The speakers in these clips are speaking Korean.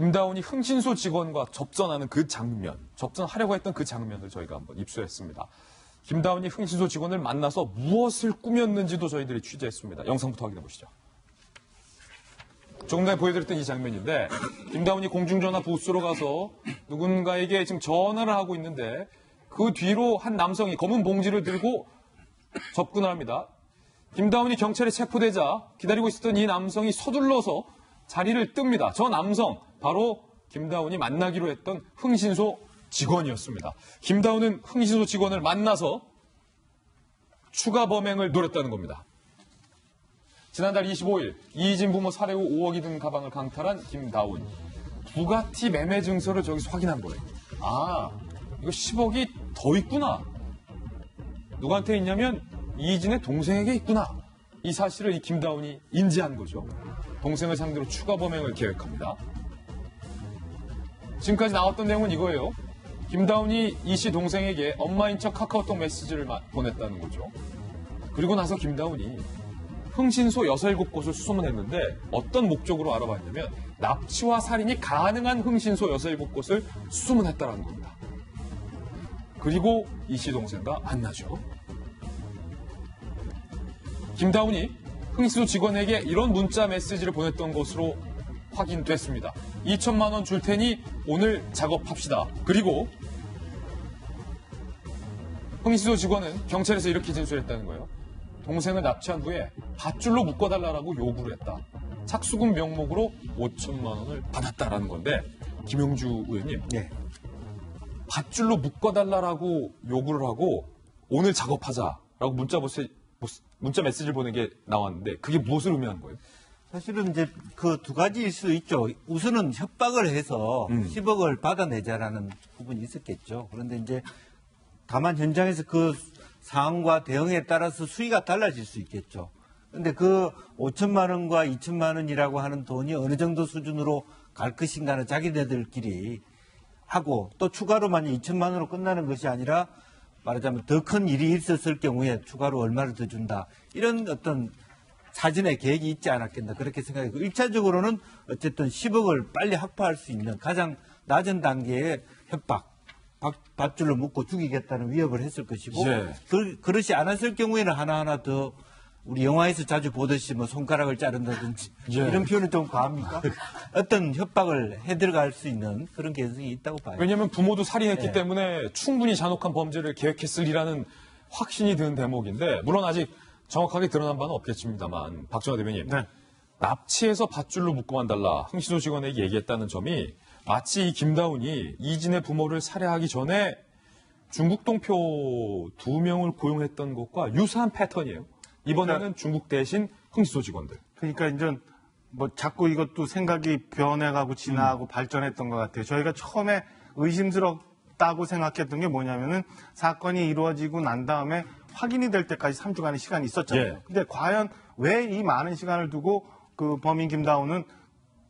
김다운이 흥신소 직원과 접전하는 그 장면, 접전하려고 했던 그 장면을 저희가 한번 입수했습니다. 김다운이 흥신소 직원을 만나서 무엇을 꾸몄는지도 저희들이 취재했습니다. 영상부터 확인해 보시죠. 조금 전에 보여드렸던 이 장면인데 김다운이 공중전화 부스로 가서 누군가에게 지금 전화를 하고 있는데 그 뒤로 한 남성이 검은 봉지를 들고 접근을 합니다. 김다운이 경찰에 체포되자 기다리고 있었던 이 남성이 서둘러서 자리를 뜹니다. 저 남성 바로 김다운이 만나기로 했던 흥신소 직원이었습니다. 김다운은 흥신소 직원을 만나서 추가 범행을 노렸다는 겁니다. 지난달 25일 이희진 부모 살해 후 5억이 든 가방을 강탈한 김다운. 부가티 매매 증서를 저기서 확인한 거예요. 아, 이거 10억이 더 있구나. 누구한테 있냐면 이희진의 동생에게 있구나. 이 사실을 이 김다운이 인지한 거죠. 동생을 상대로 추가 범행을 계획합니다. 지금까지 나왔던 내용은 이거예요. 김다운이 이 씨 동생에게 엄마인 척 카카오톡 메시지를 보냈다는 거죠. 그리고 나서 김다운이 흥신소 6, 7곳을 수소문했는데 어떤 목적으로 알아봤냐면 납치와 살인이 가능한 흥신소 6, 7곳을 수소문했다는 겁니다. 그리고 이 씨 동생과 만나죠. 김다운이 흥신소 직원에게 이런 문자 메시지를 보냈던 것으로 확인됐습니다. 2천만 원 줄 테니 오늘 작업합시다. 그리고 흥신소 직원은 경찰에서 이렇게 진술했다는 거예요. 동생을 납치한 후에 밧줄로 묶어달라고 요구를 했다. 착수금 명목으로 5천만 원을 받았다라는 건데 김영주 의원님, 네. 밧줄로 묶어달라고 요구를 하고 오늘 작업하자라고 문자 메시지를 보낸 게 나왔는데 그게 무엇을 의미하는 거예요? 사실은 이제 그 두 가지일 수 있죠. 우선은 협박을 해서 10억을 받아내자라는 부분이 있었겠죠. 그런데 이제 다만 현장에서 그 상황과 대응에 따라서 수위가 달라질 수 있겠죠. 그런데 그 5천만 원과 2천만 원이라고 하는 돈이 어느 정도 수준으로 갈 것인가는 자기네들끼리 하고 또 추가로 만약 2천만 원으로 끝나는 것이 아니라 말하자면 더 큰 일이 있었을 경우에 추가로 얼마를 더 준다. 이런 어떤 사전에 계획이 있지 않았겠나 그렇게 생각하고 1차적으로는 어쨌든 10억을 빨리 확보할 수 있는 가장 낮은 단계의 협박, 밧줄로 묶고 죽이겠다는 위협을 했을 것이고 예. 그렇지 않았을 경우에는 하나하나 더 우리 영화에서 자주 보듯이 뭐 손가락을 자른다든지 예. 이런 표현은 좀 과합니까? 어떤 협박을 해들어갈 수 있는 그런 개성이 있다고 봐요. 왜냐하면 부모도 살인했기 네. 때문에 충분히 잔혹한 범죄를 계획했으리라는 확신이 드는 대목인데 물론 아직 정확하게 드러난 바는 없겠습니다만 박정화 대변인, 네. 납치해서 밧줄로 묶고만 달라 흥신소 직원에게 얘기했다는 점이 마치 이 김다운이 이진의 부모를 살해하기 전에 중국 동표 2명을 고용했던 것과 유사한 패턴이에요. 이번에는 중국 대신 흥신소 직원들. 그러니까 이제 뭐 자꾸 이것도 생각이 변해가고 진화하고 발전했던 것 같아요. 저희가 처음에 의심스럽다고 생각했던 게 뭐냐면은 사건이 이루어지고 난 다음에 확인이 될 때까지 3주간의 시간이 있었잖아요. 예. 근데 과연 왜 이 많은 시간을 두고 그 범인 김다운은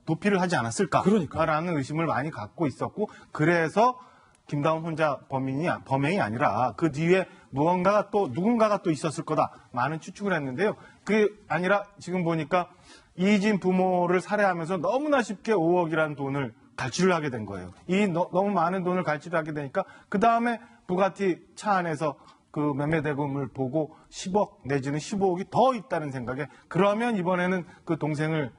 도피를 하지 않았을까라는 의심을 많이 갖고 있었고 그래서 김다운 혼자 범행이 아니라 그 뒤에 누군가가 또 있었을 거다. 많은 추측을 했는데요. 그게 아니라 지금 보니까 이희진 부모를 살해하면서 너무나 쉽게 5억이라는 돈을 갈취를 하게 된 거예요. 너무 많은 돈을 갈취를 하게 되니까 그 다음에 부가티 차 안에서 그 매매 대금을 보고 10억 내지는 15억이 더 있다는 생각에 그러면 이번에는 그 동생을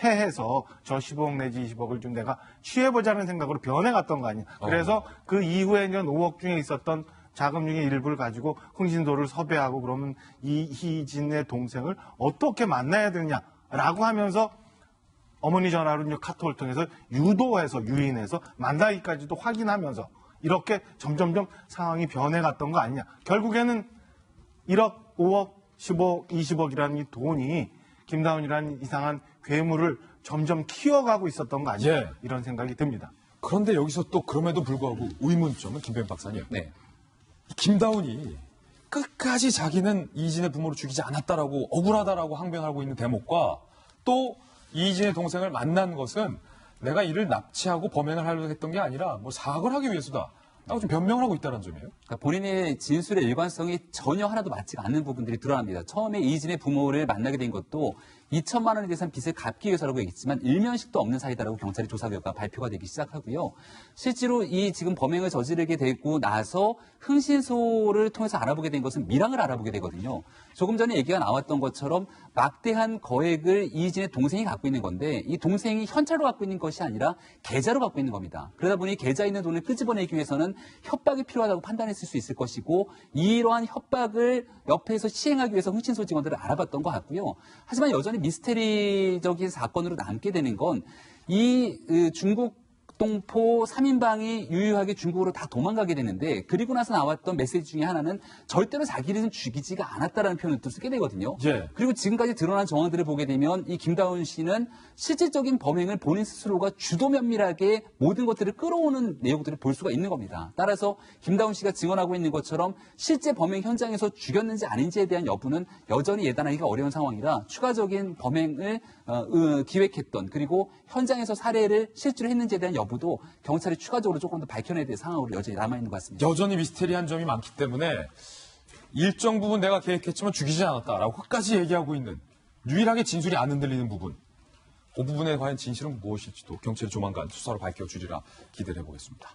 해서 저 15억 내지 20억을 좀 내가 취해보자는 생각으로 변해갔던 거 아니야. 그래서 그 이후에 5억 중에 있었던 자금 중에 일부를 가지고 흥신소를 섭외하고 그러면 이희진의 동생을 어떻게 만나야 되느냐라고 하면서 어머니 전화로 카톡을 통해서 유인해서 만나기까지도 확인하면서 이렇게 점점점 상황이 변해갔던 거 아니냐. 결국에는 1억, 5억, 10억, 20억이라는 이 돈이 김다운이라는 이상한 괴물을 점점 키워가고 있었던 거 아니냐. 예. 이런 생각이 듭니다. 그런데 여기서 또 그럼에도 불구하고 의문점은 김병 박사님. 네. 김다운이 끝까지 자기는 이희진의 부모를 죽이지 않았다라고 억울하다라고 항변하고 있는 대목과 또 이희진의 동생을 만난 것은 내가 이를 납치하고 범행을 하려고 했던 게 아니라 뭐 사악을 하기 위해서다. 라고 좀 변명을 하고 있다는 점이에요. 그러니까 본인의 진술의 일관성이 전혀 하나도 맞지가 않는 부분들이 드러납니다. 처음에 이진의 부모를 만나게 된 것도 2천만 원에 대해서는 빚을 갚기 위해서라고 얘기했지만 일면식도 없는 사이다라고 경찰의 조사 결과 발표가 되기 시작하고요. 실제로 이 지금 범행을 저지르게 되고 나서 흥신소를 통해서 알아보게 된 것은 밀항을 알아보게 되거든요. 조금 전에 얘기가 나왔던 것처럼 막대한 거액을 이진의 동생이 갖고 있는 건데 이 동생이 현찰로 갖고 있는 것이 아니라 계좌로 갖고 있는 겁니다. 그러다 보니 계좌에 있는 돈을 끄집어내기 위해서는 협박이 필요하다고 판단했을 수 있을 것이고 이러한 협박을 옆에서 시행하기 위해서 흥신소 직원들을 알아봤던 것 같고요. 하지만 여전히 미스테리적인 사건으로 남게 되는 건 이 중국 동포 3인방이 유유하게 중국으로 다 도망가게 되는데 그리고 나서 나왔던 메시지 중에 하나는 절대로 자기를 죽이지가 않았다라는 표현을 또 쓰게 되거든요. 예. 그리고 지금까지 드러난 정황들을 보게 되면 이 김다운 씨는 실질적인 범행을 본인 스스로가 주도 면밀하게 모든 것들을 끌어오는 내용들을 볼 수가 있는 겁니다. 따라서 김다운 씨가 증언하고 있는 것처럼 실제 범행 현장에서 죽였는지 아닌지에 대한 여부는 여전히 예단하기가 어려운 상황이라 추가적인 범행을 기획했던 그리고 현장에서 살해를 실제로 했는지에 대한 여부도 경찰이 추가적으로 조금 더 밝혀내야 될 상황으로 여전히 남아있는 것 같습니다. 여전히 미스테리한 점이 많기 때문에 일정 부분 내가 계획했지만 죽이지 않았다라고 끝까지 얘기하고 있는 유일하게 진술이 안 흔들리는 부분. 그 부분에 과연 진실은 무엇일지도 경찰이 조만간 수사로 밝혀주리라 기대를 해보겠습니다.